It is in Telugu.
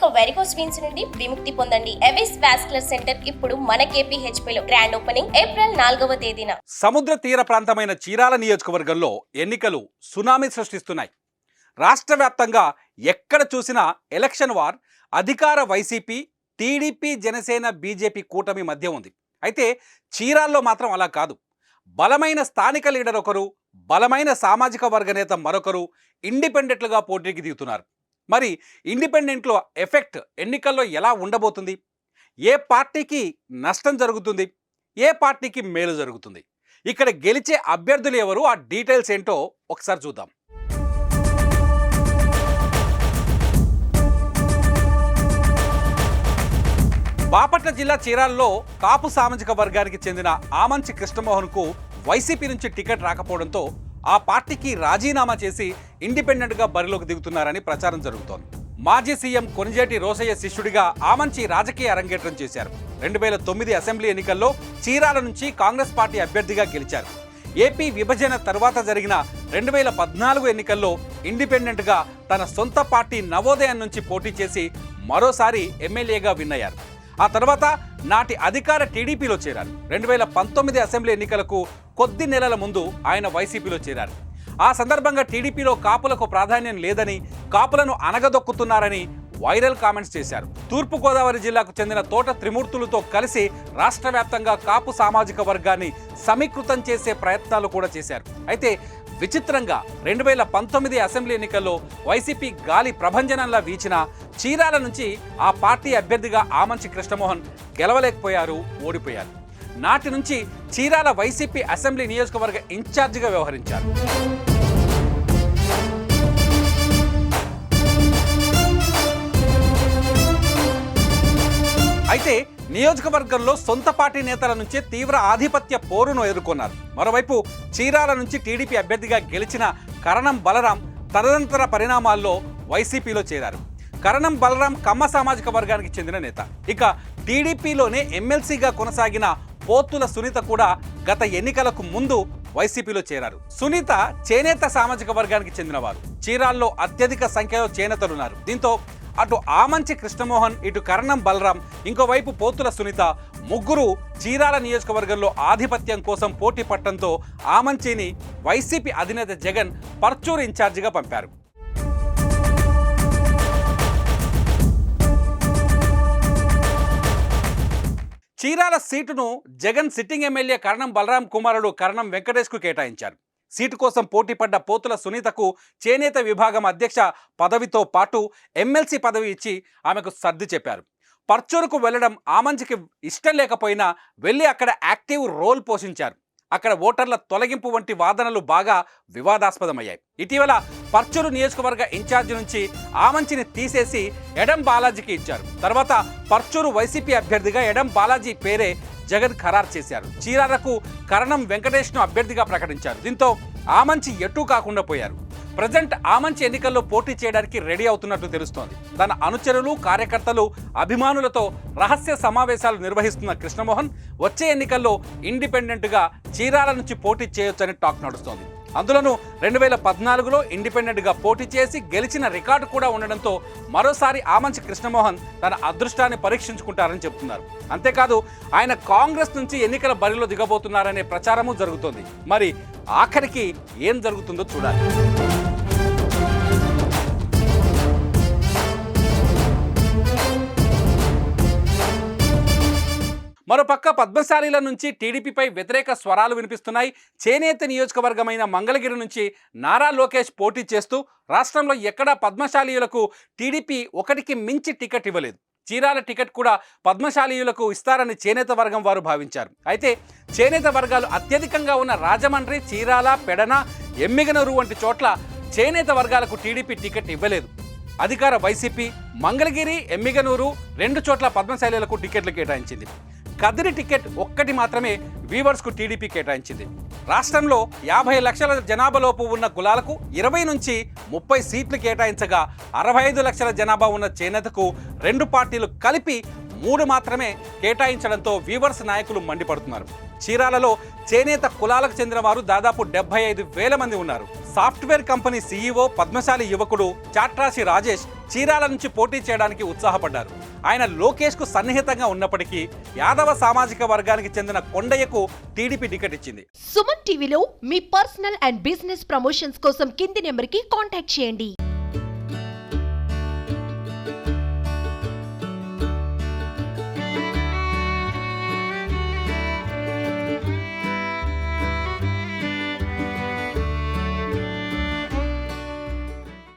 ఇక వెరికోస్ వెయిన్స్ నుండి విముక్తి పొందండి. ఎవిస్ వాస్కులర్ సెంటర్ ఇప్పుడు మన KPHP లో గ్రాండ్ ఓపెనింగ్ ఏప్రిల్ 4వ తేదీన. సముద్ర తీర ప్రాంతమైన చీరాల నియోజకవర్గంలో ఎన్నికలు సునామీ సృష్టిస్తున్నాయి. రాష్ట్ర వ్యాప్తంగా ఎక్కడ చూసినా ఎలక్షన్ వార్ అధికార వైసీపీ, టీడీపీ, జనసేన, బీజేపీ కూటమి మధ్య ఉంది. అయితే చీరాల్లో మాత్రం అలా కాదు. బలమైన స్థానిక లీడర్ ఒకరు, బలమైన సామాజిక వర్గ నేత మరొకరు ఇండిపెండెంట్లుగా పోటీకి దిగుతున్నారు. మరి ఇండిపెండెంట్లో ఎఫెక్ట్ ఎన్నికల్లో ఎలా ఉండబోతుంది? ఏ పార్టీకి నష్టం జరుగుతుంది, ఏ పార్టీకి మేలు జరుగుతుంది? ఇక్కడ గెలిచే అభ్యర్థులు ఎవరు, ఆ డీటెయిల్స్ ఏంటో ఒకసారి చూద్దాం. బాపట్ల జిల్లా చీరాల్లో కాపు సామాజిక వర్గానికి చెందిన ఆమంచి కృష్ణమోహన్కు వైసీపీ నుంచి టికెట్ రాకపోవడంతో ఆ పార్టీకి రాజీనామా చేసి ఇండిపెండెంట్గా బరిలోకి దిగుతున్నారని ప్రచారం జరుగుతోంది. మాజీ సీఎం కొణిజేటి రోసయ్య శిష్యుడిగా ఆమంచి రాజకీయ అరంగేట్రం చేశారు. 2009 అసెంబ్లీ ఎన్నికల్లో చీరాల నుంచి కాంగ్రెస్ పార్టీ అభ్యర్థిగా గెలిచారు. ఏపీ విభజన తర్వాత జరిగిన 2014 ఎన్నికల్లో ఇండిపెండెంట్గా తన సొంత పార్టీ నవోదయం నుంచి పోటీ చేసి మరోసారి ఎమ్మెల్యేగా విన్ అయ్యారు. ఆ తర్వాత నాటి అధికార టీడీపీలో చేరారు. 2019 అసెంబ్లీ ఎన్నికలకు కొద్ది నెలల ముందు ఆయన వైసీపీలో చేరారు. ఆ సందర్భంగా టీడీపీలో కాపులకు ప్రాధాన్యం లేదని, కాపులను అనగదొక్కుతున్నారని వైరల్ కామెంట్స్ చేశారు. తూర్పుగోదావరి జిల్లాకు చెందిన తోట త్రిమూర్తులతో కలిసి రాష్ట్ర వ్యాప్తంగా కాపు సామాజిక వర్గాన్ని సమీకృతం చేసే ప్రయత్నాలు కూడా చేశారు. అయితే విచిత్రంగా 2019 అసెంబ్లీ ఎన్నికల్లో వైసీపీ గాలి ప్రభంజనంలా వీచిన చీరాల నుంచి ఆ పార్టీ అభ్యర్థిగా ఆమంచి కృష్ణమోహన్ గెలవలేకపోయారు, ఓడిపోయారు. నాటి నుంచి చీరాల వైసీపీ అసెంబ్లీ నియోజకవర్గ ఇన్ఛార్జిగా వ్యవహరించారు. అయితే నియోజకవర్గంలో సొంత పార్టీ నేతల నుంచే తీవ్ర ఆధిపత్య పోరును ఎదుర్కొన్నారు. మరోవైపు చీరాల నుంచి టీడీపీ అభ్యర్థిగా గెలిచిన కరణం బలరాం తదనంతర పరిణామాల్లో వైసీపీలో చేరారు. కరణం బలరాం కమ్మ సామాజిక వర్గానికి చెందిన నేత. ఇక టీడీపీలోనే ఎమ్మెల్సీగా కొనసాగిన పోతుల సునీత కూడా గత ఎన్నికలకు ముందు వైసీపీలో చేరారు. సునీత చేనేత సామాజిక వర్గానికి చెందినవారు. చీరాల్లో అత్యధిక సంఖ్యలో చేనేతలున్నారు. దీంతో అటు ఆమంచి కృష్ణమోహన్, ఇటు కరణం బలరాం, ఇంకోవైపు పోతుల సునీత ముగ్గురు చీరాల నియోజకవర్గంలో ఆధిపత్యం కోసం పోటీ పట్టడంతో ఆమంచిని వైసీపీ అధినేత జగన్ పర్చూరు ఇన్ఛార్జిగా పంపారు. చీరాల సీటును జగన్ సిట్టింగ్ ఎమ్మెల్యే కరణం బలరాం కుమారుడు కరణం వెంకటేష్కు కేటాయించారు. సీటు కోసం పోటీ పడ్డ పోతుల సునీతకు చేనేత విభాగం అధ్యక్ష పదవితో పాటు ఎమ్మెల్సీ పదవి ఇచ్చి ఆమెకు సర్ది చెప్పారు. పర్చూరుకు వెళ్లడం ఆమంచికి ఇష్టం లేకపోయినా వెళ్ళి అక్కడ యాక్టివ్ రోల్ పోషించారు. అక్కడ ఓటర్ల తొలగింపు వంటి వాదనలు బాగా వివాదాస్పదమయ్యాయి. ఇటీవల పర్చూరు నియోజకవర్గ ఇన్ఛార్జి నుంచి ఆమంచిని తీసేసి ఎడం బాలాజీకి ఇచ్చారు. తర్వాత పర్చూరు వైసీపీ అభ్యర్థిగా ఎడం బాలాజీ పేరే జగన్ ఖరారు చేశారు. చీరాలకు కరణం వెంకటేష్ను అభ్యర్థిగా ప్రకటించారు. దీంతో ఆమంచి ఎటూ కాకుండా పోయారు. ప్రజెంట్ ఆమంచి ఎన్నికల్లో పోటీ చేయడానికి రెడీ అవుతున్నట్టు తెలుస్తోంది. తన అనుచరులు, కార్యకర్తలు, అభిమానులతో రహస్య సమావేశాలు నిర్వహిస్తున్న కృష్ణమోహన్ వచ్చే ఎన్నికల్లో ఇండిపెండెంట్గా చీరాల నుంచి పోటీ చేయొచ్చని టాక్ నడుస్తోంది. అందులోనూ 2014లో ఇండిపెండెంట్గా పోటీ చేసి గెలిచిన రికార్డు కూడా ఉండడంతో మరోసారి ఆమంచి కృష్ణమోహన్ తన అదృష్టాన్ని పరీక్షించుకుంటారని చెబుతున్నారు. అంతేకాదు ఆయన కాంగ్రెస్ నుంచి ఎన్నికల బరిలో దిగబోతున్నారనే ప్రచారము జరుగుతోంది. మరి ఆఖరికి ఏం జరుగుతుందో చూడాలి. మరోపక్క పద్మశాలీల నుంచి టీడీపీపై వ్యతిరేక స్వరాలు వినిపిస్తున్నాయి. చేనేత నియోజకవర్గమైన మంగళగిరి నుంచి నారా లోకేష్ పోటీ చేస్తూ రాష్ట్రంలో ఎక్కడా పద్మశాలీయులకు టీడీపీ ఒకటికి మించి టికెట్ ఇవ్వలేదు. చీరాల టికెట్ కూడా పద్మశాలీయులకు ఇస్తారని చేనేత వర్గం వారు భావించారు. అయితే చేనేత వర్గాలు అత్యధికంగా ఉన్న రాజమండ్రి, చీరాల, పెడన, ఎమ్మిగనూరు వంటి చోట్ల చేనేత వర్గాలకు టీడీపీ టికెట్ ఇవ్వలేదు. అధికార వైసీపీ మంగళగిరి, ఎమ్మిగనూరు రెండు చోట్ల పద్మశాలీలకు టికెట్లు కేటాయించింది. కదిరి టికెట్ ఒక్కటి మాత్రమే వీవర్స్కు టీడీపీ కేటాయించింది. రాష్ట్రంలో 50 లక్షల జనాభాలోపు ఉన్న కులాలకు 20 నుంచి 30 సీట్లు కేటాయించగా 65 లక్షల జనాభా ఉన్న చేనేతకు రెండు పార్టీలు కలిపి 3 మాత్రమే కేటాయించడంతో వీవర్స్ నాయకులు మండిపడుతున్నారు. చీరాలలో చేనేత కులాలకు చెందిన వారు దాదాపు 75,000 మంది ఉన్నారు. సాఫ్ట్వేర్ కంపెనీ సీఈఓ, పద్మశాలి యువకుడు చాట్రాసి రాజేష్ చీరాల నుంచి పోటీ చేయడానికి ఉత్సాహపడ్డారు. ఆయన లోకేష్కు సన్నిహితంగా ఉన్నప్పటికీ యాదవ సామాజిక వర్గానికి చెందిన కొండయ్యకు టీడీపీ టికెట్ ఇచ్చింది. సుమన్ టీవీలో మీ పర్సనల్ అండ్ బిజినెస్ ప్రమోషన్స్ కోసం కింది నెంబర్కి కాంటాక్ట్ చేయండి.